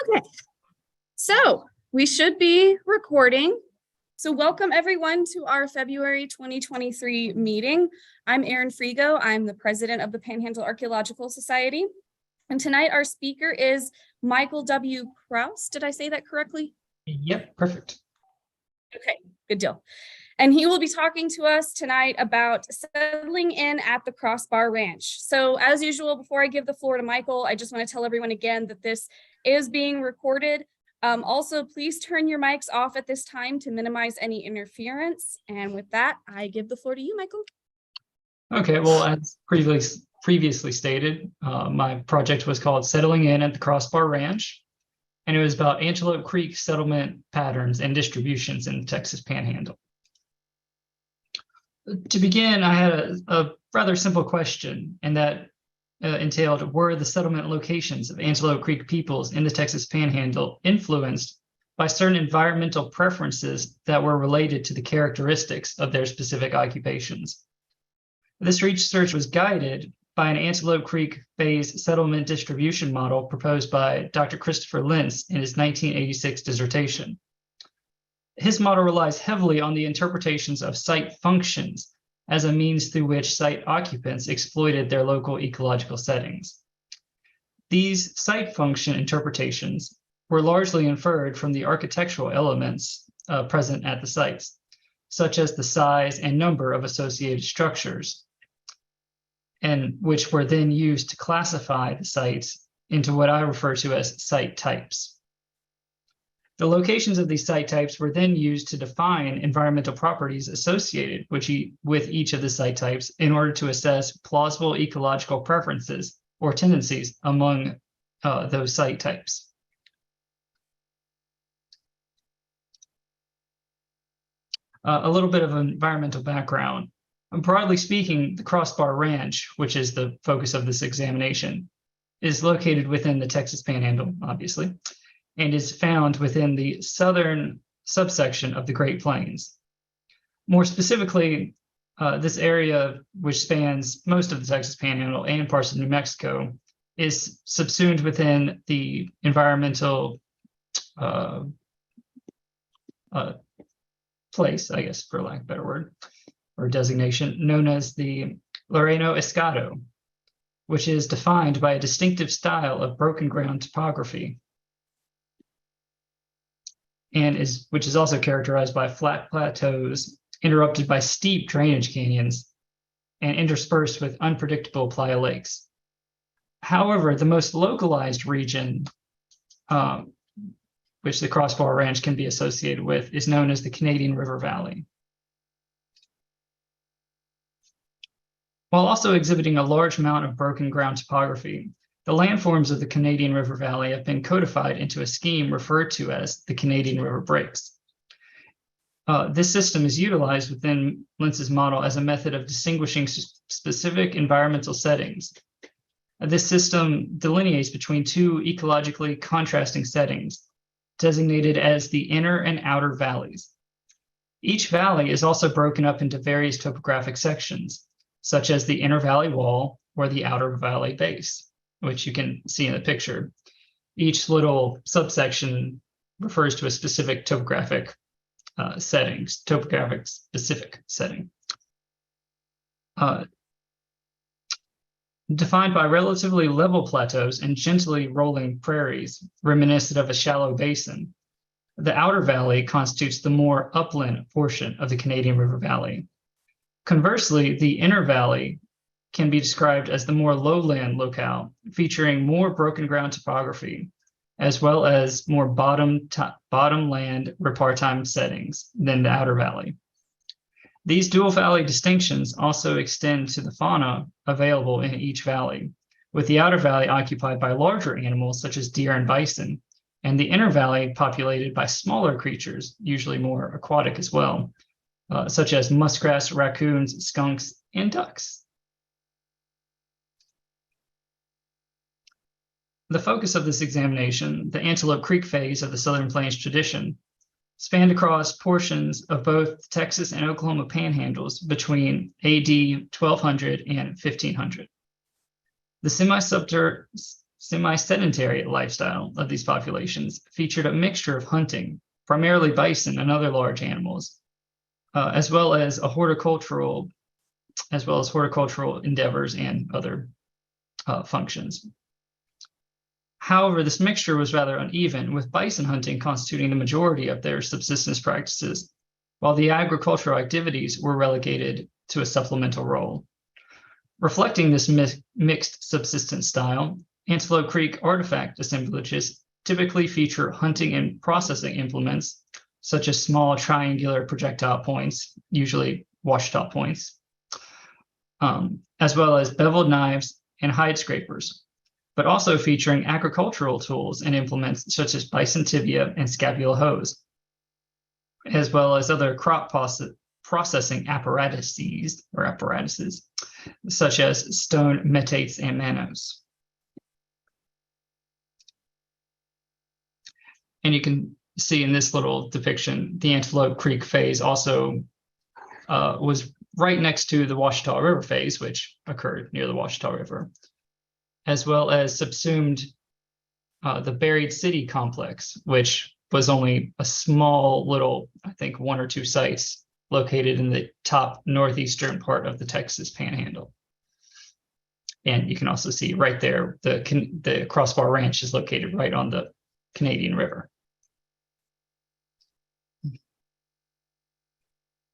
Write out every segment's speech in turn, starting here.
Okay, so we should be recording. So welcome everyone to our February 2023 meeting. I'm Erin Frigo. I'm the president of the Panhandle Archaeological Society. And tonight our speaker is Michael W. Krause. Did I say that correctly? Yep, perfect. Okay, good deal. And he will be talking to us tonight about settling in at the Crossbar Ranch. So as usual, before I give the floor to Michael, I just want to tell everyone again that this is being recorded. Also, please turn your mics off at this time to minimize any interference. And with that, I give the floor to you, Michael. Okay, well, as previously stated, my project was called Settling In at the Crossbar Ranch, and it was about Antelope Creek settlement patterns and distributions in the Texas Panhandle. To begin, I had a rather simple question, and that entailed, were the settlement locations of Antelope Creek peoples in the Texas Panhandle influenced by certain environmental preferences that were related to the characteristics of their specific occupations? This research was guided by an Antelope Creek phase settlement distribution model proposed by Dr. Christopher Lentz in his 1986 dissertation. His model relies heavily on the interpretations of site functions as a means through which site occupants exploited their local ecological settings. These site function interpretations were largely inferred from the architectural elements present at the sites, such as the size and number of associated structures, and which were then used to classify the sites into what I refer to as site types. The locations of these site types were then used to define environmental properties associated with each of the site types in order to assess plausible ecological preferences or tendencies among those site types. A little bit of environmental background. Broadly speaking, the Crossbar Ranch, which is the focus of this examination, is located within the Texas Panhandle, obviously, and is found within the southern subsection of the Great Plains. More specifically, this area, which spans most of the Texas Panhandle and parts of New Mexico, is subsumed within the environmental place, I guess, for lack of a better word, or designation, known as the Llano Estado, which is defined by a distinctive style of broken ground topography, and which is also characterized by flat plateaus interrupted by steep drainage canyons and interspersed with unpredictable playa lakes. However, the most localized region which the Crossbar Ranch can be associated with is known as the Canadian River Valley. While also exhibiting a large amount of broken ground topography, the landforms of the Canadian River Valley have been codified into a scheme referred to as the Canadian River Breaks. This system is utilized within Lentz's model as a method of distinguishing specific environmental settings. This system delineates between two ecologically contrasting settings, designated as the inner and outer valleys. Each valley is also broken up into various topographic sections, such as the inner valley wall or the outer valley base, which you can see in the picture. Each little subsection refers to a specific topographic specific setting. Defined by relatively level plateaus and gently rolling prairies reminiscent of a shallow basin, the outer valley constitutes the more upland portion of the Canadian River Valley. Conversely, the inner valley can be described as the more lowland locale, featuring more broken ground topography, as well as more bottomland repartime settings than the outer valley. These dual valley distinctions also extend to the fauna available in each valley, with the outer valley occupied by larger animals such as deer and bison, and the inner valley populated by smaller creatures, usually more aquatic as well, such as muskrats, raccoons, skunks, and ducks. The focus of this examination, the Antelope Creek phase of the Southern Plains tradition, spanned across portions of both Texas and Oklahoma panhandles between AD 1200 and 1500. The semi-sedentary lifestyle of these populations featured a mixture of hunting, primarily bison and other large animals, as well as horticultural endeavors and other functions. However, this mixture was rather uneven, with bison hunting constituting the majority of their subsistence practices, while the agricultural activities were relegated to a supplemental role. Reflecting this mixed subsistence style, Antelope Creek artifact assemblages typically feature hunting and processing implements, such as small triangular projectile points, usually washtop points, as well as beveled knives and hide scrapers, but also featuring agricultural tools and implements such as bison tibia and scabula hoes, as well as other crop processing apparatuses, such as stone metates and manos. And you can see in this little depiction, the Antelope Creek phase also was right next to the Washita River phase, which occurred near the Washita River, as well as subsumed the Buried City complex, which was only a small little, I think, 1 or 2 sites located in the top northeastern part of the Texas Panhandle. And you can also see right there, the Crossbar Ranch is located right on the Canadian River.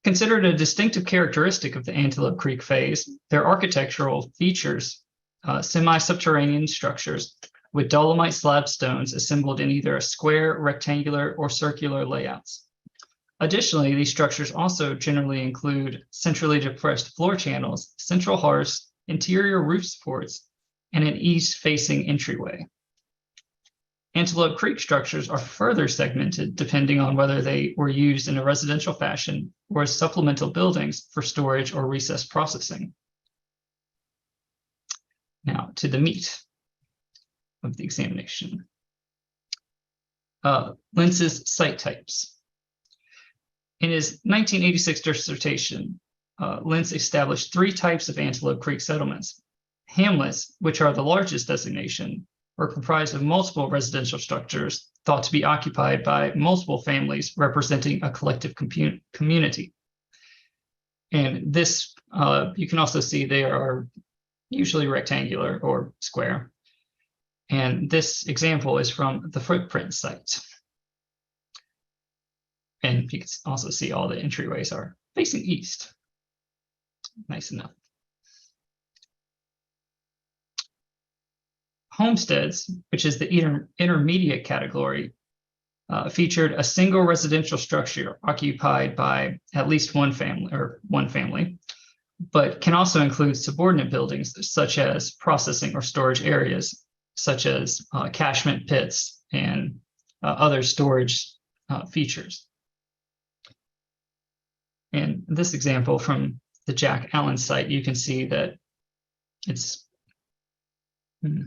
Considered a distinctive characteristic of the Antelope Creek phase, their architectural features semi-subterranean structures with dolomite slab stones assembled in either a square, rectangular, or circular layouts. Additionally, these structures also generally include centrally depressed floor channels, central hearths, interior roof supports, and an east-facing entryway. Antelope Creek structures are further segmented depending on whether they were used in a residential fashion or as supplemental buildings for storage or recess processing. Now to the meat of the examination. Lentz's site types. In his 1986 dissertation, Lentz established 3 types of Antelope Creek settlements. Hamlets, which are the largest designation, were comprised of multiple residential structures thought to be occupied by multiple families representing a collective community. And this, you can also see they are usually rectangular or square. And this example is from the footprint site. And you can also see all the entryways are facing east. Nice enough. Homesteads, which is the intermediate category, featured a single residential structure occupied by at least one family, but can also include subordinate buildings such as processing or storage areas, such as cachement pits and other storage features. In this example from the Jack Allen site, you can see that it's well,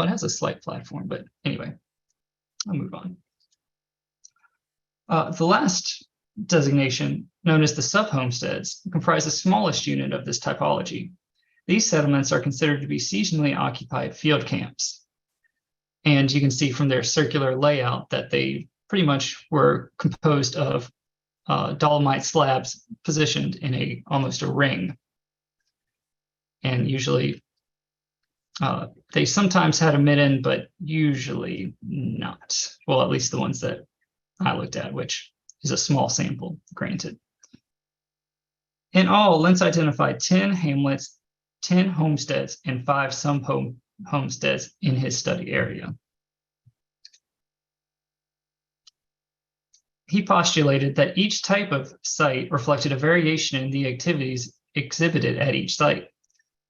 it has a slight platform, but anyway, I'll move on. The last designation, known as the sub-homesteads, comprise the smallest unit of this typology. These settlements are considered to be seasonally occupied field camps. And you can see from their circular layout that they pretty much were composed of dolomite slabs positioned in almost a ring. And usually they sometimes had a midden, but usually not. Well, at least the ones that I looked at, which is a small sample, granted. In all, Lentz identified 10 hamlets, 10 homesteads, and 5 homesteads in his study area. He postulated that each type of site reflected a variation in the activities exhibited at each site.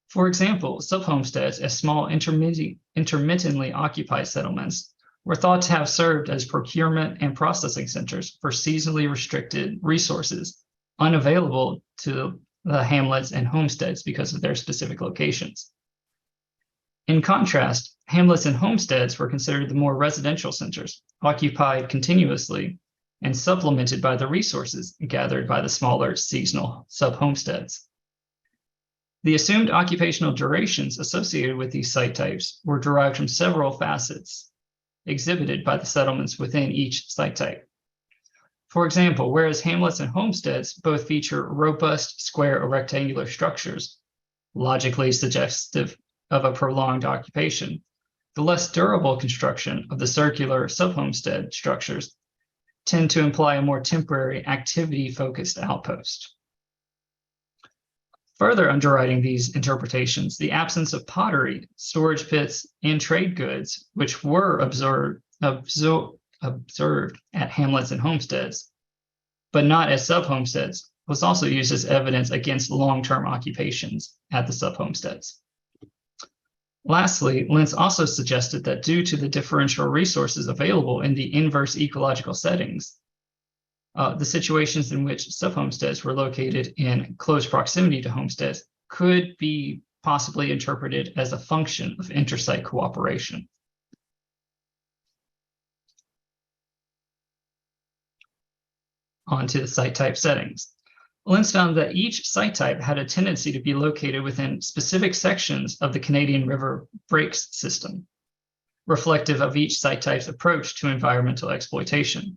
For example, sub-homesteads, as small intermittently occupied settlements, were thought to have served as procurement and processing centers for seasonally restricted resources unavailable to the hamlets and homesteads because of their specific locations. In contrast, hamlets and homesteads were considered the more residential centers, occupied continuously and supplemented by the resources gathered by the smaller seasonal sub-homesteads. The assumed occupational durations associated with these site types were derived from several facets exhibited by the settlements within each site type. For example, whereas hamlets and homesteads both feature robust square or rectangular structures, logically suggestive of a prolonged occupation, the less durable construction of the circular sub-homestead structures tend to imply a more temporary activity-focused outpost. Further underwriting these interpretations, the absence of pottery, storage pits, and trade goods, which were observed at hamlets and homesteads, but not as sub-homesteads, was also used as evidence against long-term occupations at the sub-homesteads. Lastly, Lentz also suggested that due to the differential resources available in the inverse ecological settings, the situations in which sub-homesteads were located in close proximity to homesteads could be possibly interpreted as a function of intersite cooperation. On to the site type settings. Lentz found that each site type had a tendency to be located within specific sections of the Canadian River breaks system, reflective of each site type's approach to environmental exploitation.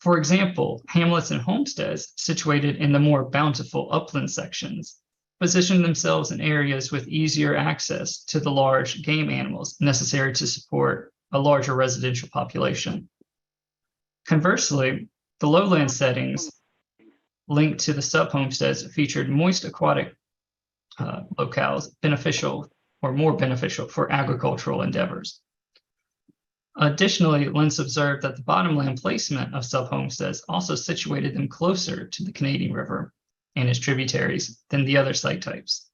For example, hamlets and homesteads situated in the more bountiful upland sections positioned themselves in areas with easier access to the large game animals necessary to support a larger residential population. Conversely, the lowland settings linked to the sub-homesteads featured moist aquatic locales beneficial or more beneficial for agricultural endeavors. Additionally, Lentz observed that the bottomland placement of sub-homesteads also situated them closer to the Canadian River and its tributaries than the other site types.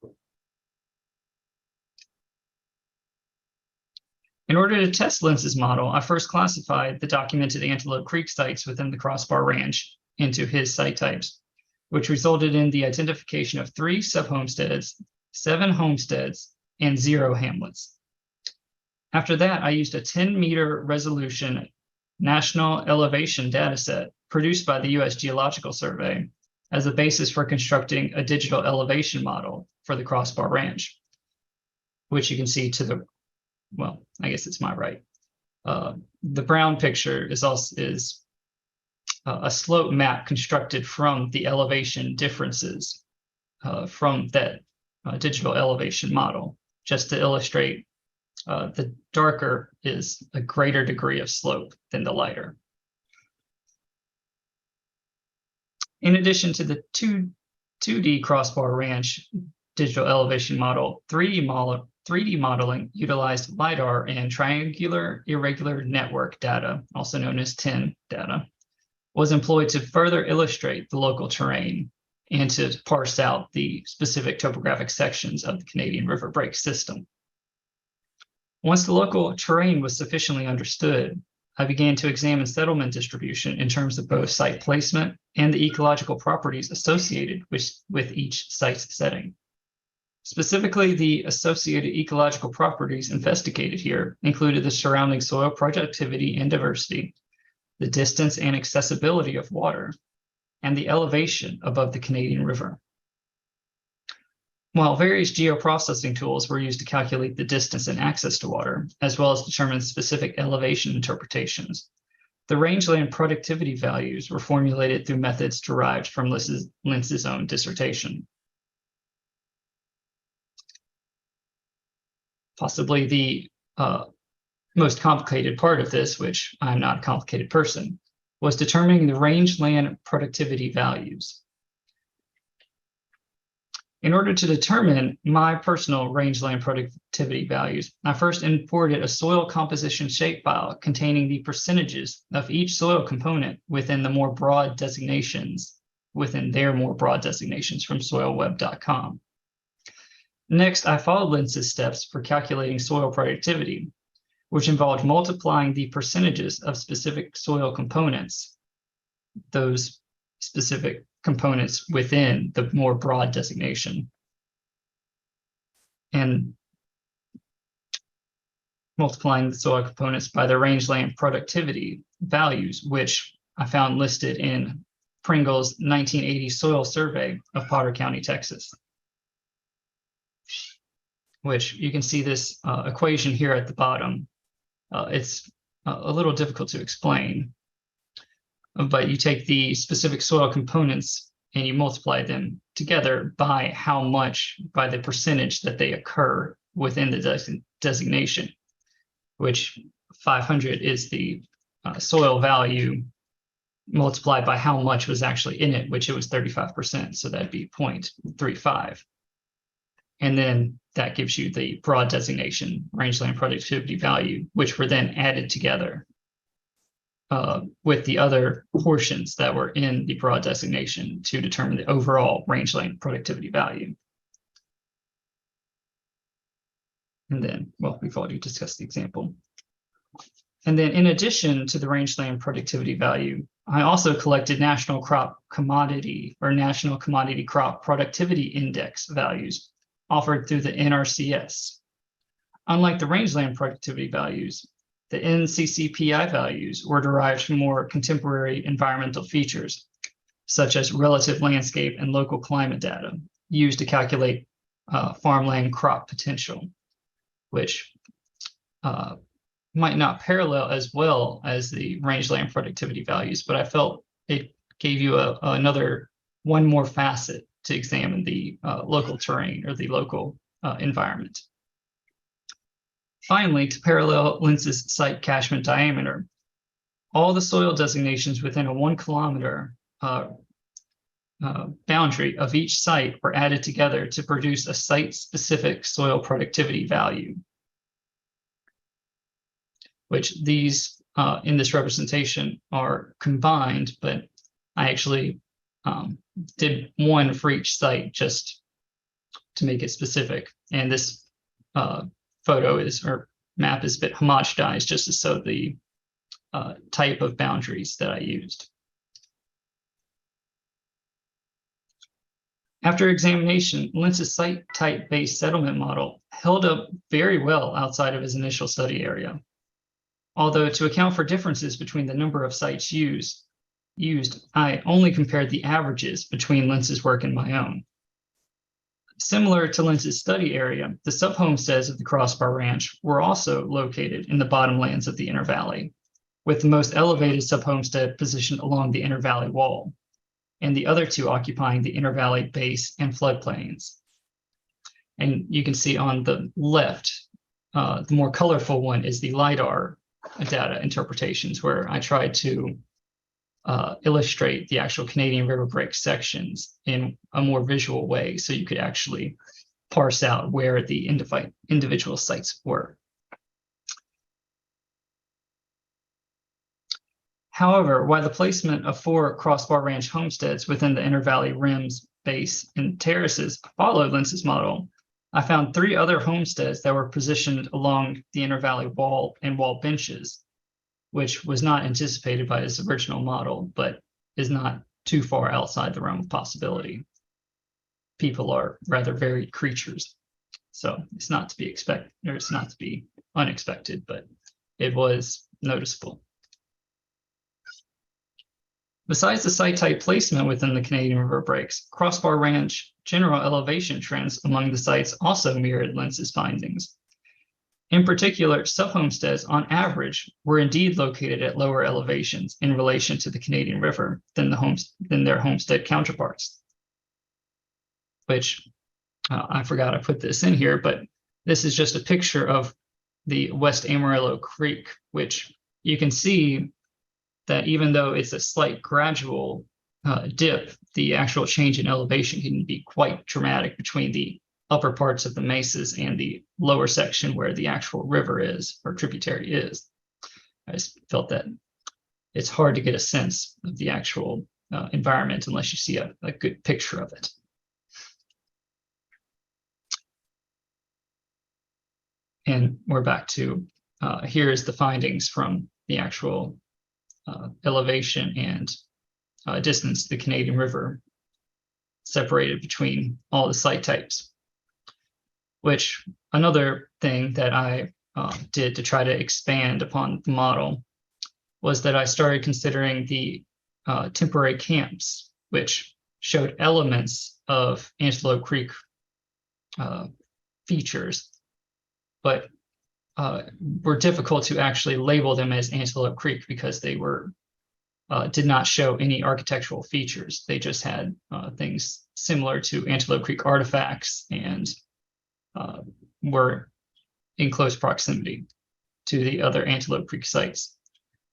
In order to test Lentz's model, I first classified the documented Antelope Creek sites within the Crossbar Ranch into his site types, which resulted in the identification of 3 sub-homesteads, 7 homesteads, and 0 hamlets. After that, I used a 10-meter resolution national elevation dataset produced by the U.S. Geological Survey as a basis for constructing a digital elevation model for the Crossbar Ranch, which you can see to the, well, I guess it's my right. The brown picture is a slope map constructed from the elevation differences from that digital elevation model, just to illustrate the darker is a greater degree of slope than the lighter. In addition to the 2D Crossbar Ranch digital elevation model, 3D modeling utilized LiDAR and triangular irregular network data, also known as TIN data, was employed to further illustrate the local terrain and to parse out the specific topographic sections of the Canadian River break system. Once the local terrain was sufficiently understood, I began to examine settlement distribution in terms of both site placement and the ecological properties associated with each site's setting. Specifically, the associated ecological properties investigated here included the surrounding soil productivity and diversity, the distance and accessibility of water, and the elevation above the Canadian River. While various geoprocessing tools were used to calculate the distance and access to water, as well as determine specific elevation interpretations, the rangeland productivity values were formulated through methods derived from Lentz's own dissertation. Possibly the most complicated part of this, which I'm not a complicated person, was determining the rangeland productivity values. In order to determine my personal rangeland productivity values, I first imported a soil composition shapefile containing the percentages of each soil component within their more broad designations from soilweb.com. Next, I followed Lentz's steps for calculating soil productivity, which involved multiplying the percentages of specific soil components, those specific components within the more broad designation, and multiplying the soil components by the rangeland productivity values, which I found listed in Pringle's 1980 soil survey of Potter County, Texas. which you can see this equation here at the bottom. It's a little difficult to explain, but you take the specific soil components and you multiply them together by how much, by the percentage that they occur within the designation, which 500 is the soil value multiplied by how much was actually in it, which it was 35%. So that'd be 0.35. And then that gives you the broad designation, rangeland productivity value, which were then added together with the other portions that were in the broad designation to determine the overall rangeland productivity value. And then, well, we've already discussed the example. And then in addition to the rangeland productivity value, I also collected national crop commodity or national commodity crop productivity index values offered through the NRCS. Unlike the rangeland productivity values, the NCCPI values were derived from more contemporary environmental features, such as relative landscape and local climate data used to calculate farmland crop potential, which might not parallel as well as the rangeland productivity values, but I felt it gave you one more facet to examine the local terrain or the local environment. Finally, to parallel Lentz's site catchment diameter, all the soil designations within a 1 kilometer boundary of each site were added together to produce a site-specific soil productivity value, which these in this representation are combined, but I actually did one for each site just to make it specific. And this map is a bit homogenized just to show the type of boundaries that I used. After examination, Lentz's site type-based settlement model held up very well outside of his initial study area. Although to account for differences between the number of sites used, I only compared the averages between Lentz's work and my own. Similar to Lentz's study area, the sub-homesteads of the Crossbar Ranch were also located in the bottomlands of the Inner Valley, with the most elevated sub-homestead positioned along the Inner Valley wall, and the other two occupying the Inner Valley base and floodplains. And you can see on the left, the more colorful one is the LiDAR data interpretations, where I tried to illustrate the actual Canadian River break sections in a more visual way, so you could actually parse out where the individual sites were. However, while the placement of 4 Crossbar Ranch homesteads within the Inner Valley rims, base, and terraces followed Lentz's model, I found 3 other homesteads that were positioned along the Inner Valley wall and wall benches, which was not anticipated by his original model, but is not too far outside the realm of possibility. People are rather varied creatures, so it's not to be expected, or it's not to be unexpected, but it was noticeable. Besides the site type placement within the Canadian River breaks, Crossbar Ranch general elevation trends among the sites also mirrored Lentz's findings. In particular, sub-homesteads on average were indeed located at lower elevations in relation to the Canadian River than their homestead counterparts. Which I forgot I put this in here, but this is just a picture of the West Amarillo Creek, which you can see that even though it's a slight gradual dip, the actual change in elevation can be quite dramatic between the upper parts of the mesas and the lower section where the actual river is, or tributary is. I just felt that it's hard to get a sense of the actual environment unless you see a good picture of it. And we're back to, here is the findings from the actual elevation and distance to the Canadian River separated between all the site types. Which another thing that I did to try to expand upon the model was that I started considering the temporary camps, which showed elements of Antelope Creek features, but were difficult to actually label them as Antelope Creek because they did not show any architectural features. They just had things similar to Antelope Creek artifacts and were in close proximity to the other Antelope Creek sites.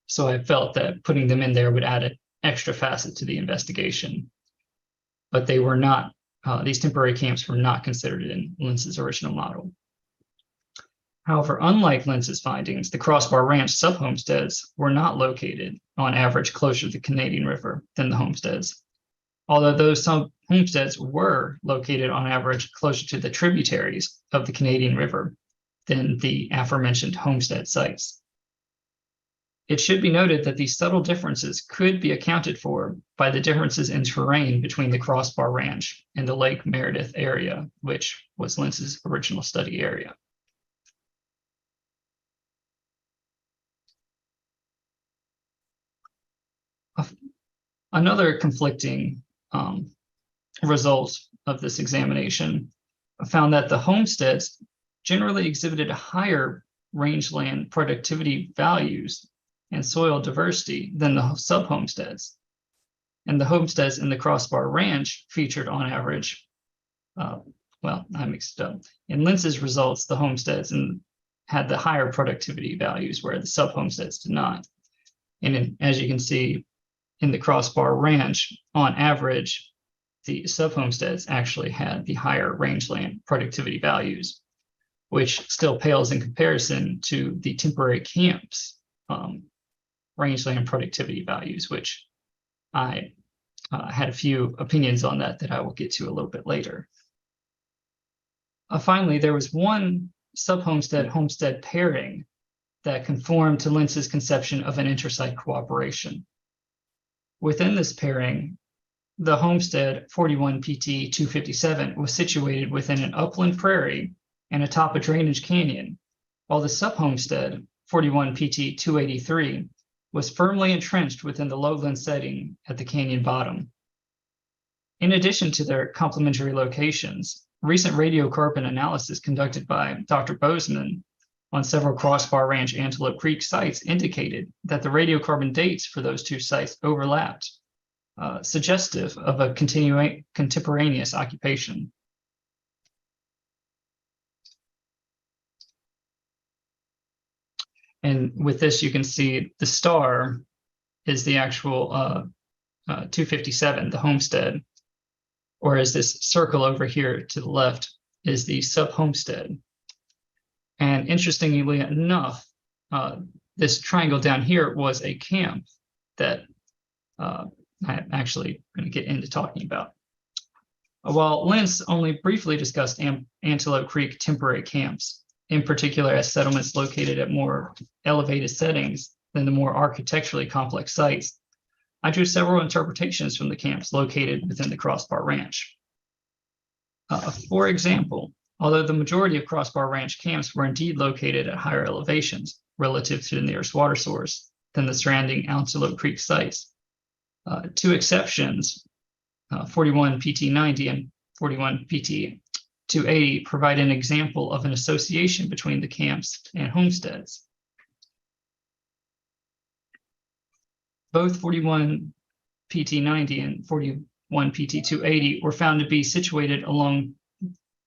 So I felt that putting them in there would add an extra facet to the investigation. But they were not, these temporary camps were not considered in Lentz's original model. However, unlike Lentz's findings, the Crossbar Ranch sub-homesteads were not located on average closer to the Canadian River than the homesteads, although those sub-homesteads were located on average closer to the tributaries of the Canadian River than the aforementioned homestead sites. It should be noted that these subtle differences could be accounted for by the differences in terrain between the Crossbar Ranch and the Lake Meredith area, which was Lentz's original study area. Another conflicting result of this examination found that the homesteads generally exhibited higher rangeland productivity values and soil diversity than the sub-homesteads. And the homesteads in the Crossbar Ranch featured on average, well, I mixed it up. In Lentz's results, the homesteads had the higher productivity values where the sub-homesteads did not. And as you can see, in the Crossbar Ranch, on average, the sub-homesteads actually had the higher rangeland productivity values, which still pales in comparison to the temporary camps rangeland productivity values, which I had a few opinions on that I will get to a little bit later. Finally, there was one sub-homestead-homestead pairing that conformed to Lentz's conception of an intersite cooperation. Within this pairing, the homestead 41 PT 257 was situated within an upland prairie and atop a drainage canyon, while the sub-homestead 41 PT 283 was firmly entrenched within the lowland setting at the canyon bottom. In addition to their complementary locations, recent radiocarbon analysis conducted by Dr. Bozeman on several Crossbar Ranch Antelope Creek sites indicated that the radiocarbon dates for those two sites overlapped, suggestive of a contemporaneous occupation. And with this, you can see the star is the actual 257, the homestead, whereas this circle over here to the left is the sub-homestead. And interestingly enough, this triangle down here was a camp that I'm actually going to get into talking about. While Lentz only briefly discussed Antelope Creek temporary camps, in particular as settlements located at more elevated settings than the more architecturally complex sites, I drew several interpretations from the camps located within the Crossbar Ranch. For example, although the majority of Crossbar Ranch camps were indeed located at higher elevations relative to the nearest water source than the surrounding Antelope Creek sites, two exceptions, 41 PT 90 and 41 PT 280, provide an example of an association between the camps and homesteads. Both 41 PT 90 and 41 PT 280 were found to be situated along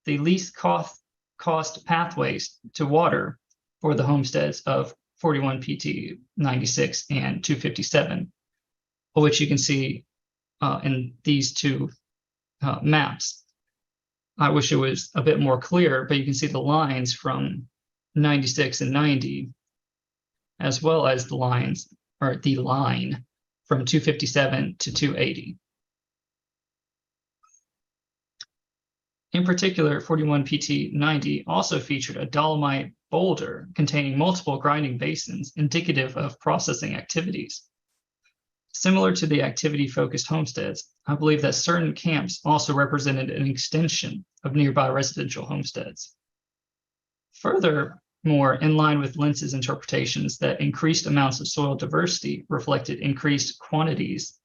the least cost pathways to water for the homesteads of 41 PT 96 and 257, which you can see in these two maps. I wish it was a bit more clear, but you can see the lines from 96 and 90, as well as the lines, or the line from 257 to 280. In particular, 41 PT 90 also featured a dolomite boulder containing multiple grinding basins indicative of processing activities. Similar to the activity-focused homesteads, I believe that certain camps also represented an extension of nearby residential homesteads. Furthermore, in line with Lentz's interpretations that increased amounts of soil diversity reflected increased quantities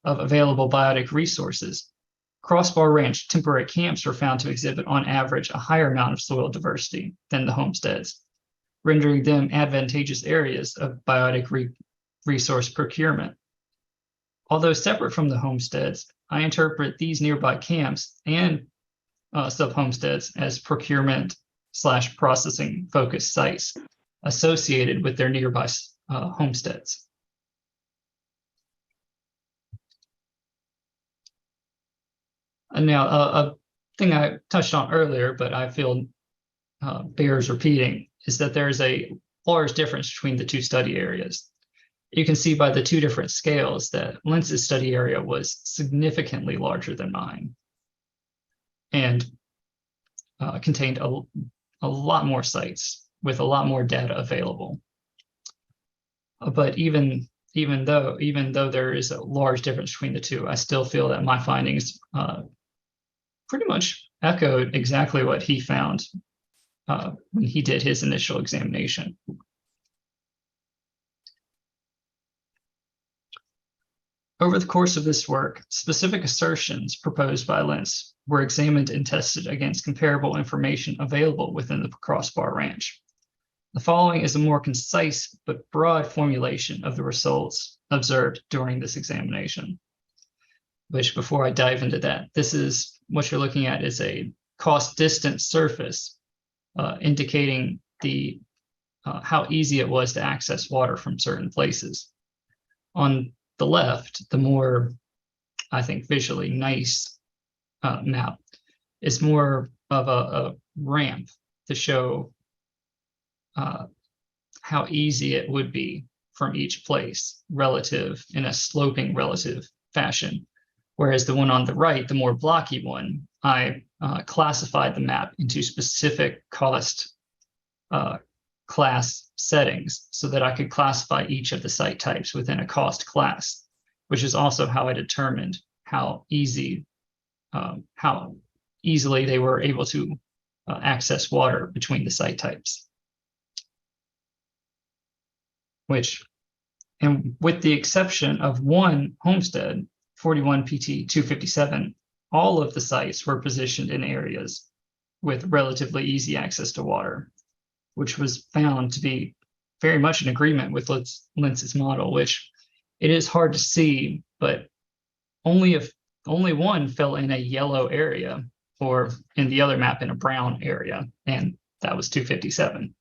of available biotic resources, Crossbar Ranch temporary camps were found to exhibit on average a higher amount of soil diversity than the homesteads, rendering them advantageous areas of biotic resource procurement. Although separate from the homesteads, I interpret these nearby camps and sub-homesteads as procurement/processing focused sites associated with their nearby homesteads. And now, a thing I touched on earlier, but I feel bears repeating, is that there is a large difference between the two study areas. You can see by the two different scales that Lentz's study area was significantly larger than mine and contained a lot more sites with a lot more data available. But even though there is a large difference between the two, I still feel that my findings pretty much echoed exactly what he found when he did his initial examination. Over the course of this work, specific assertions proposed by Lentz were examined and tested against comparable information available within the Crossbar Ranch. The following is a more concise but broad formulation of the results observed during this examination, which, before I dive into that, this is what you're looking at is a cost distance surface indicating the how easy it was to access water from certain places. On the left, the more, I think, visually nice map is more of a ramp to show how easy it would be from each place relative in a sloping relative fashion. Whereas the one on the right, the more blocky one, I classified the map into specific cost class settings so that I could classify each of the site types within a cost class, which is also how I determined how easily they were able to access water between the site types. And with the exception of one homestead, 41 PT 257, all of the sites were positioned in areas with relatively easy access to water, which was found to be very much in agreement with Lentz's model, which it is hard to see, but only one fell in a yellow area, or in the other map in a brown area, and that was 257,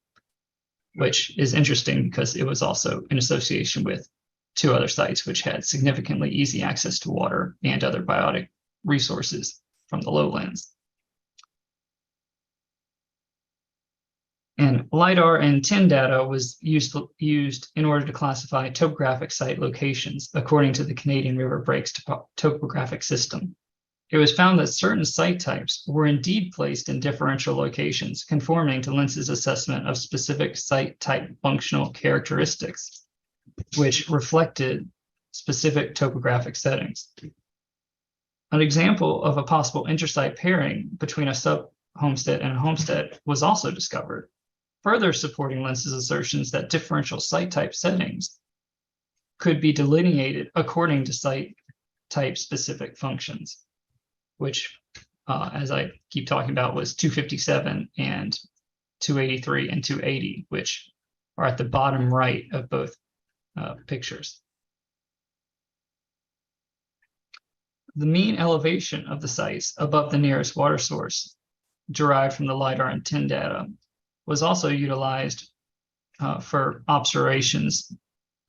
which is interesting because it was also in association with two other sites which had significantly easy access to water and other biotic resources from the lowlands. And LiDAR and TIN data was used in order to classify topographic site locations according to the Canadian River Breaks topographic system. It was found that certain site types were indeed placed in differential locations, conforming to Lentz's assessment of specific site type functional characteristics, which reflected specific topographic settings. An example of a possible intersite pairing between a sub-homestead and a homestead was also discovered, further supporting Lentz's assertions that differential site type settings could be delineated according to site type specific functions, which, as I keep talking about, was 257 and 283 and 280, which are at the bottom right of both pictures. The mean elevation of the sites above the nearest water source, derived from the LiDAR and TIN data, was also utilized for observations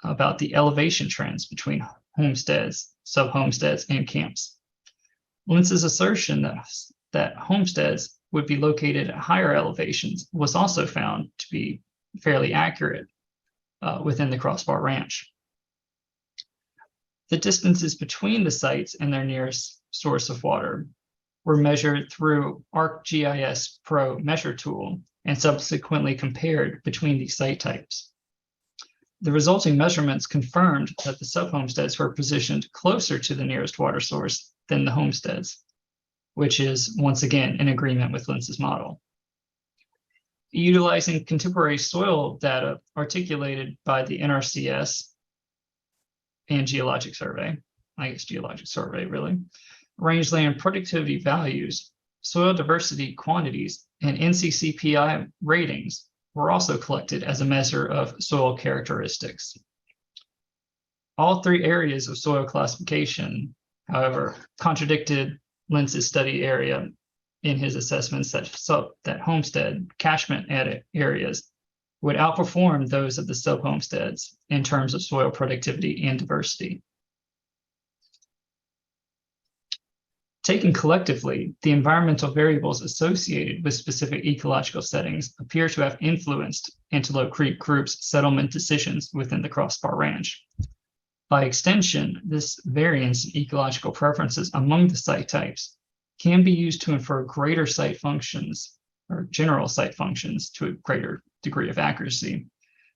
about the elevation trends between homesteads, sub-homesteads, and camps. Lentz's assertion that homesteads would be located at higher elevations was also found to be fairly accurate within the Crossbar Ranch. The distances between the sites and their nearest source of water were measured through ArcGIS Pro measure tool and subsequently compared between these site types. The resulting measurements confirmed that the sub-homesteads were positioned closer to the nearest water source than the homesteads, which is once again in agreement with Lentz's model. Utilizing contemporary soil data articulated by the NRCS and Geologic Survey, I guess Geologic Survey really, rangeland productivity values, soil diversity quantities, and NCCPI ratings were also collected as a measure of soil characteristics. All three areas of soil classification, however, contradicted Lentz's study area in his assessments that homestead catchment areas would outperform those of the sub-homesteads in terms of soil productivity and diversity. Taken collectively, the environmental variables associated with specific ecological settings appear to have influenced Antelope Creek Group's settlement decisions within the Crossbar Ranch. By extension, this variance in ecological preferences among the site types can be used to infer greater site functions or general site functions to a greater degree of accuracy,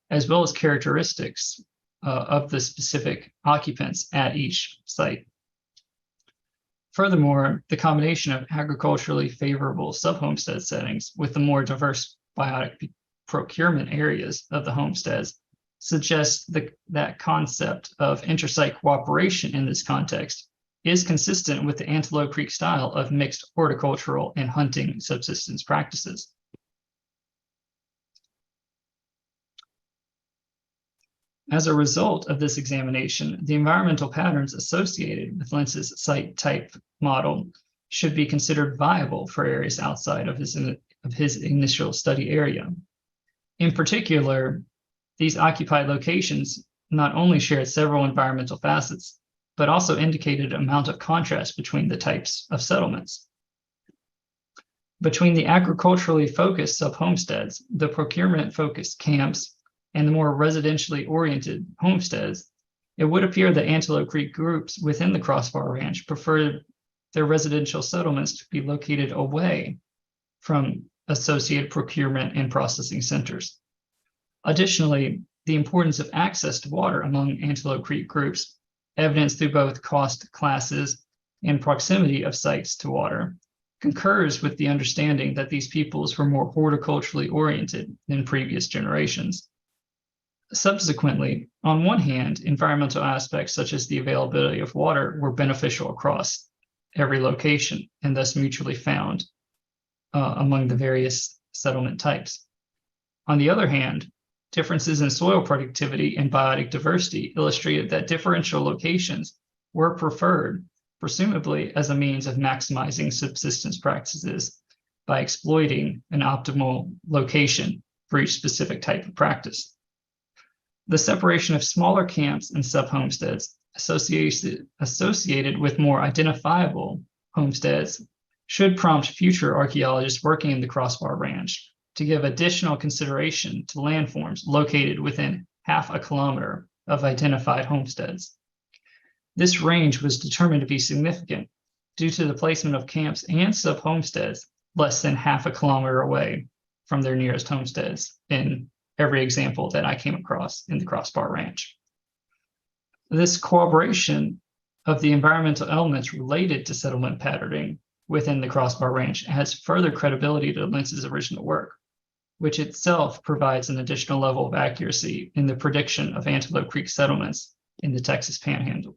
as well as characteristics of the specific occupants at each site. Furthermore, the combination of agriculturally favorable sub-homestead settings with the more diverse biotic procurement areas of the homesteads suggests that concept of intersite cooperation in this context is consistent with the Antelope Creek style of mixed horticultural and hunting subsistence practices. As a result of this examination, the environmental patterns associated with Lentz's site type model should be considered viable for areas outside of his initial study area. In particular, these occupied locations not only shared several environmental facets, but also indicated an amount of contrast between the types of settlements. Between the agriculturally focused sub-homesteads, the procurement-focused camps, and the more residentially oriented homesteads, it would appear that Antelope Creek groups within the Crossbar Ranch preferred their residential settlements to be located away from associated procurement and processing centers. Additionally, the importance of access to water among Antelope Creek groups, evidenced through both cost classes and proximity of sites to water, concurs with the understanding that these peoples were more horticulturally oriented than previous generations. Subsequently, on one hand, environmental aspects such as the availability of water were beneficial across every location and thus mutually found among the various settlement types. On the other hand, differences in soil productivity and biotic diversity illustrated that differential locations were preferred, presumably as a means of maximizing subsistence practices by exploiting an optimal location for each specific type of practice. The separation of smaller camps and sub-homesteads associated with more identifiable homesteads should prompt future archaeologists working in the Crossbar Ranch to give additional consideration to landforms located within half a kilometer of identified homesteads. This range was determined to be significant due to the placement of camps and sub-homesteads less than half a kilometer away from their nearest homesteads in every example that I came across in the Crossbar Ranch. This corroboration of the environmental elements related to settlement patterning within the Crossbar Ranch adds further credibility to Lentz's original work, which itself provides an additional level of accuracy in the prediction of Antelope Creek settlements in the Texas Panhandle.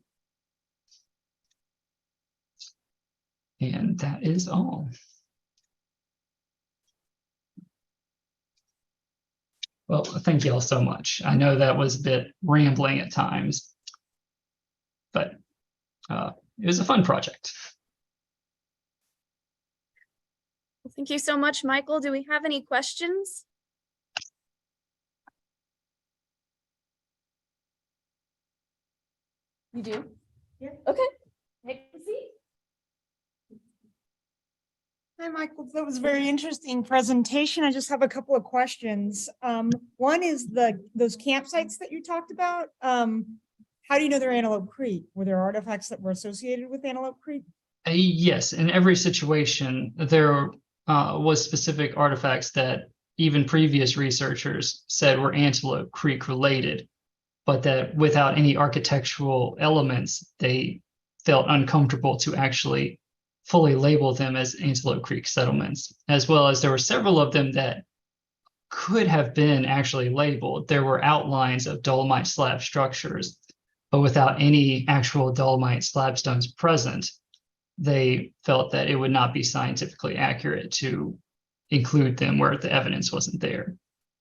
And that is all. Well, thank you all so much. I know that was a bit rambling at times, but it was a fun project. Well, thank you so much, Michael. Do we have any questions? You do? Yeah. Okay. Take a seat. Hi, Michael. That was a very interesting presentation. I just have a couple of questions. One is those campsites that you talked about. How do you know they're Antelope Creek? Were there artifacts that were associated with Antelope Creek? Yes, in every situation, there was specific artifacts that even previous researchers said were Antelope Creek related, but that without any architectural elements, they felt uncomfortable to actually fully label them as Antelope Creek settlements, as well as there were several of them that could have been actually labeled. There were outlines of dolomite slab structures, but without any actual dolomite slab stones present. they felt that it would not be scientifically accurate to include them where the evidence wasn't there.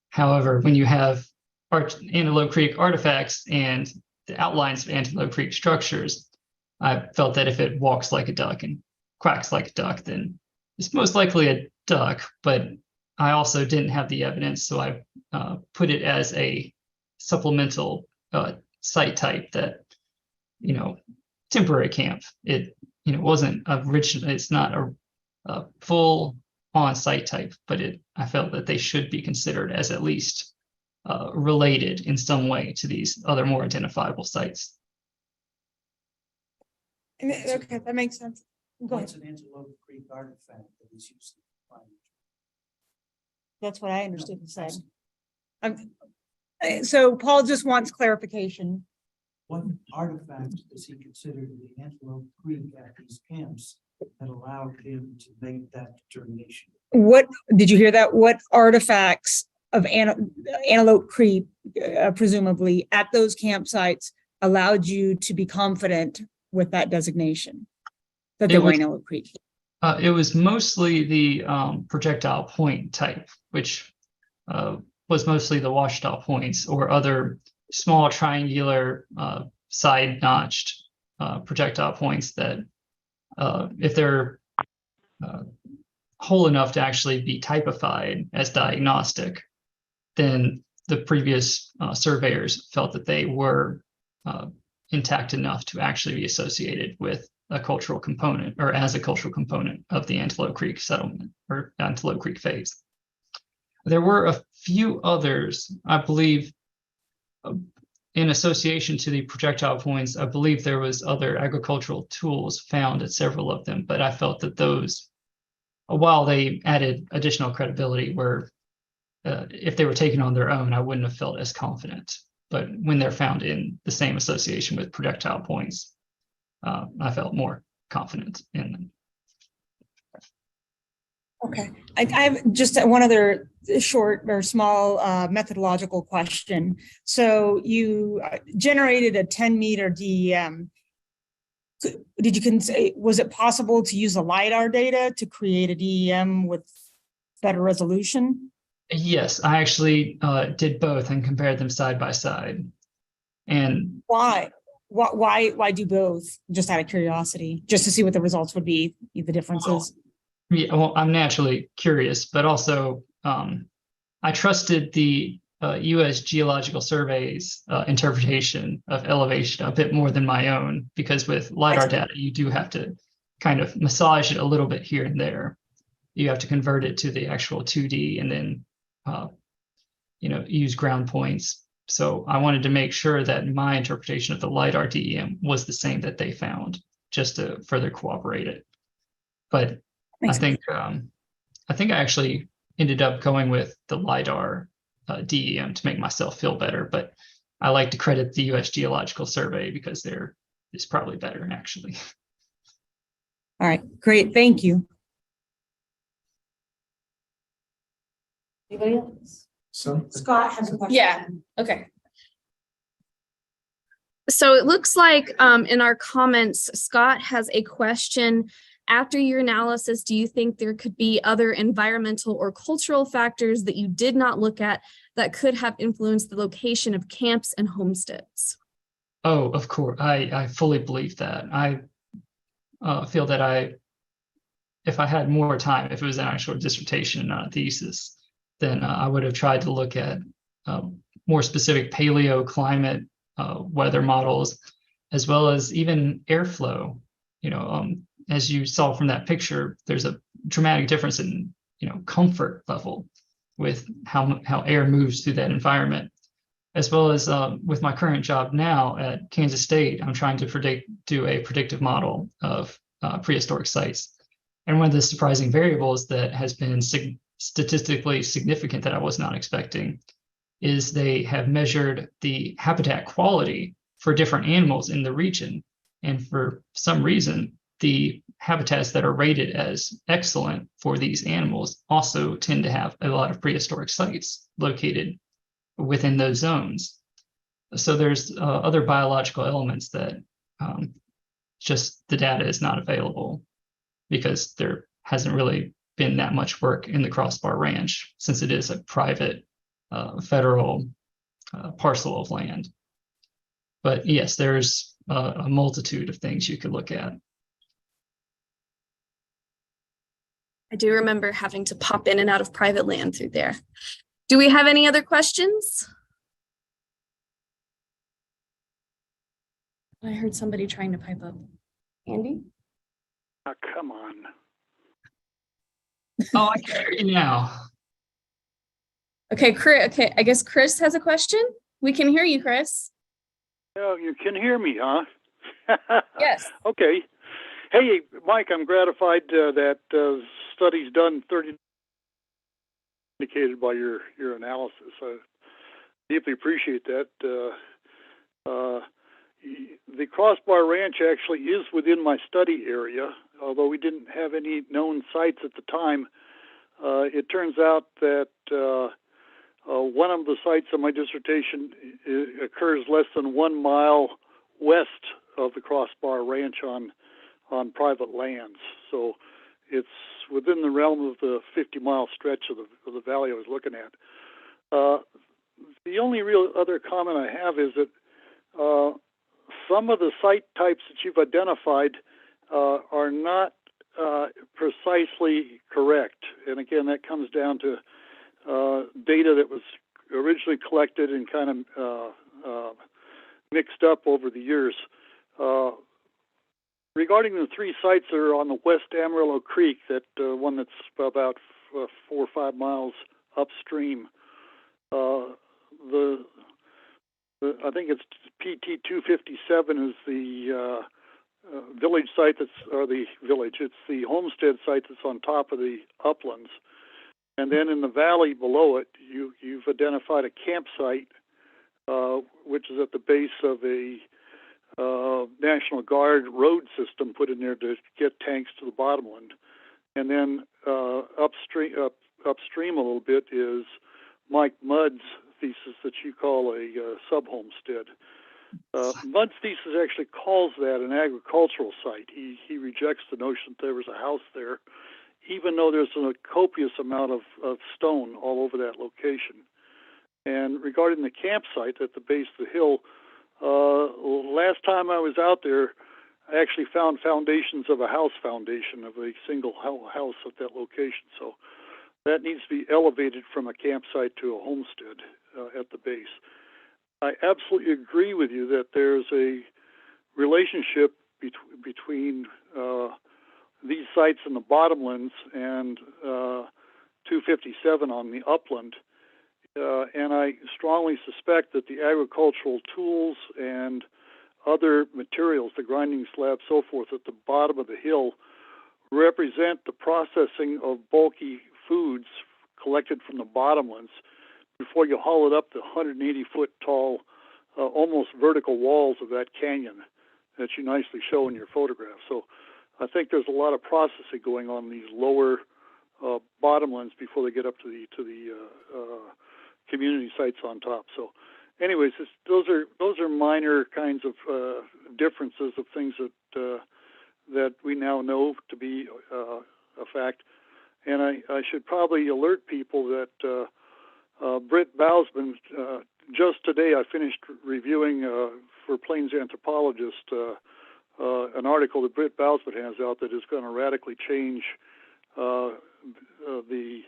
However, when you have Antelope Creek artifacts and the outlines of Antelope Creek structures, I felt that if it walks like a duck and quacks like a duck, then it's most likely a duck. But I also didn't have the evidence, so I put it as a supplemental site type that, temporary camp. It, wasn't original. It's not a full on-site type, but I felt that they should be considered as at least related in some way to these other more identifiable sites. Okay, that makes sense. Go ahead. What's an Antelope Creek artifact that is used to find? That's what I understood you said. So Paul just wants clarification. What artifact does he consider to be Antelope Creek at these camps that allowed him to make that determination? What, did you hear that? What artifacts of Antelope Creek, presumably at those campsites, allowed you to be confident with that designation? That they were Antelope Creek? It was mostly the projectile point type, which was mostly the washed-out points or other small triangular side notched projectile points that if they're whole enough to actually be typified as diagnostic, then the previous surveyors felt that they were intact enough to actually be associated with a cultural component or as a cultural component of the Antelope Creek settlement or Antelope Creek phase. There were a few others, I believe, in association to the projectile points. I believe there was other agricultural tools found at several of them, but I felt that those, while they added additional credibility, were if they were taken on their own, I wouldn't have felt as confident. But when they're found in the same association with projectile points, I felt more confident in them. Okay, I have just one other short or small methodological question. So you generated a 10-meter DEM. Did you was it possible to use the LiDAR data to create a DEM with better resolution? Yes, I actually did both and compared them side by side. And why do both? Just out of curiosity, just to see what the results would be, the differences. Yeah, well, I'm naturally curious, but also I trusted the U.S. Geological Survey's interpretation of elevation a bit more than my own, because with LiDAR data, you do have to kind of massage it a little bit here and there. You have to convert it to the actual 2D and then, use ground points. So I wanted to make sure that my interpretation of the LiDAR DEM was the same that they found, just to further cooperate it. But I think I actually ended up going with the LiDAR DEM to make myself feel better. But I like to credit the U.S. Geological Survey because it's probably better, actually. All right, great, thank you. Anybody else? Scott has a question. Yeah, okay. So it looks like in our comments, Scott has a question. After your analysis, do you think there could be other environmental or cultural factors that you did not look at that could have influenced the location of camps and homesteads? Oh, of course. I fully believe that. I feel that if I had more time, if it was an actual dissertation and not a thesis, then I would have tried to look at more specific paleoclimate weather models, as well as even airflow. As you saw from that picture, there's a dramatic difference in comfort level with how air moves through that environment, as well as with my current job now at Kansas State. I'm trying to do a predictive model of prehistoric sites, and one of the surprising variables that has been statistically significant that I was not expecting is they have measured the habitat quality for different animals in the region, and for some reason the habitats that are rated as excellent for these animals also tend to have a lot of prehistoric sites located within those zones. So there's other biological elements that just the data is not available because there hasn't really been that much work in the Crossbar Ranch since it is a private federal parcel of land. But yes, there's a multitude of things you could look at. I do remember having to pop in and out of private land through there. Do we have any other questions? I heard somebody trying to pipe up. Andy? Oh, come on. Oh, I can hear you now. Okay, Chris, okay, I guess Chris has a question. We can hear you, Chris. Oh, you can hear me, huh? Yes. Okay. Hey, Mike, I'm gratified that studies done 30 indicated by your analysis. I deeply appreciate that. The Crossbar Ranch actually is within my study area, although we didn't have any known sites at the time. It turns out that one of the sites of my dissertation occurs less than 1 mile west of the Crossbar Ranch on private lands. So it's within the realm of the 50-mile stretch of the valley I was looking at. The only real other comment I have is that some of the site types that you've identified are not precisely correct. And again, that comes down to data that was originally collected and kind of mixed up over the years. Regarding the 3 sites that are on the West Amarillo Creek, that one that's about 4 or 5 miles upstream, I think it's PT 257 is the village site it's the homestead site that's on top of the uplands. And then in the valley below it, you've identified a campsite, which is at the base of a National Guard road system put in there to get tanks to the bottomland. And then upstream a little bit is Mike Mudd's thesis that you call a sub-homestead. Mudd's thesis actually calls that an agricultural site. He rejects the notion that there was a house there, even though there's a copious amount of stone all over that location. And regarding the campsite at the base of the hill, last time I was out there, I actually found foundations of a house foundation of a single house at that location. So that needs to be elevated from a campsite to a homestead at the base. I absolutely agree with you that there's a relationship between these sites in the bottomlands and 257 on the upland. And I strongly suspect that the agricultural tools and other materials, the grinding slab, so forth, at the bottom of the hill represent the processing of bulky foods collected from the bottomlands before you haul it up the 180-foot tall, almost vertical walls of that canyon that you nicely show in your photograph. So I think there's a lot of processing going on in these lower bottomlands before they get up to the community sites on top. So anyways, those are minor kinds of differences of things that we now know to be a fact. And I should probably alert people that Britt Bausman, just today I finished reviewing for Plains Anthropologist an article that Britt Bausman has out that is going to radically change the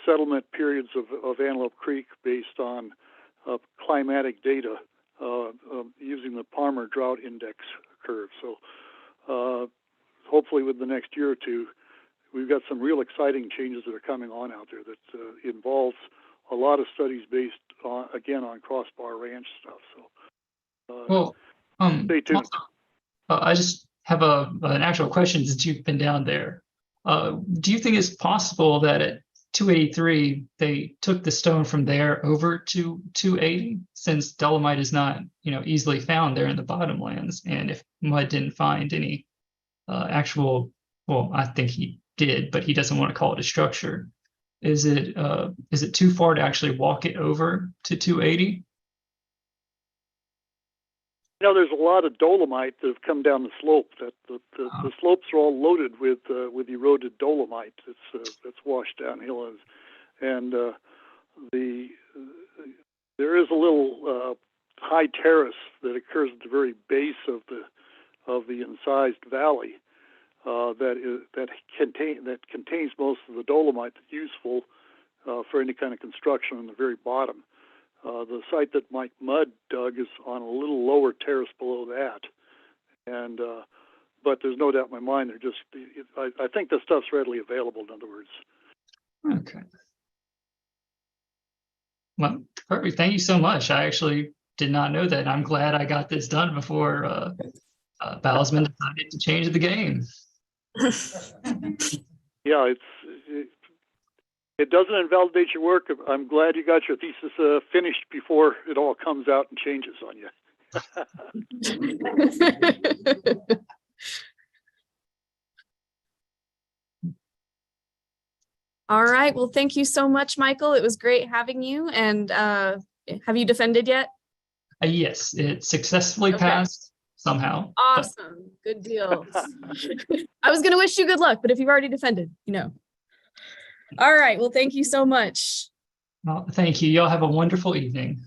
settlement periods of Antelope Creek based on climatic data using the Palmer Drought Index curve. So hopefully with the next year or two, we've got some real exciting changes that are coming on out there that involves a lot of studies based on, again, on Crossbar Ranch stuff. So stay tuned. I just have an actual question since you've been down there. Do you think it's possible that at 283 they took the stone from there over to 280, since dolomite is not easily found there in the bottomlands? And if Mudd didn't find any actual, well, I think he did, but he doesn't want to call it a structure. Is it too far to actually walk it over to 280? there's a lot of dolomite that have come down the slope. That the slopes are all loaded with eroded dolomite that's washed downhill, and there is a little high terrace that occurs at the very base of the incised valley that contains most of the dolomite that's useful for any kind of construction on the very bottom. The site that Mike Mudd dug is on a little lower terrace below that, and but there's no doubt in my mind I think the stuff's readily available. In other words. Okay. Well, perfect. Thank you so much. I actually did not know that. I'm glad I got this done before Bowsman decided to change the game. Yeah, it doesn't invalidate your work. I'm glad you got your thesis finished before it all comes out and changes on you. All right. Well, thank you so much, Michael. It was great having you. And have you defended yet? Yes, it successfully Okay. passed somehow. Awesome. Good deal. I was going to wish you good luck, but if you've already defended, All right. Well, thank you so much. Well, thank you. Y'all have a wonderful evening.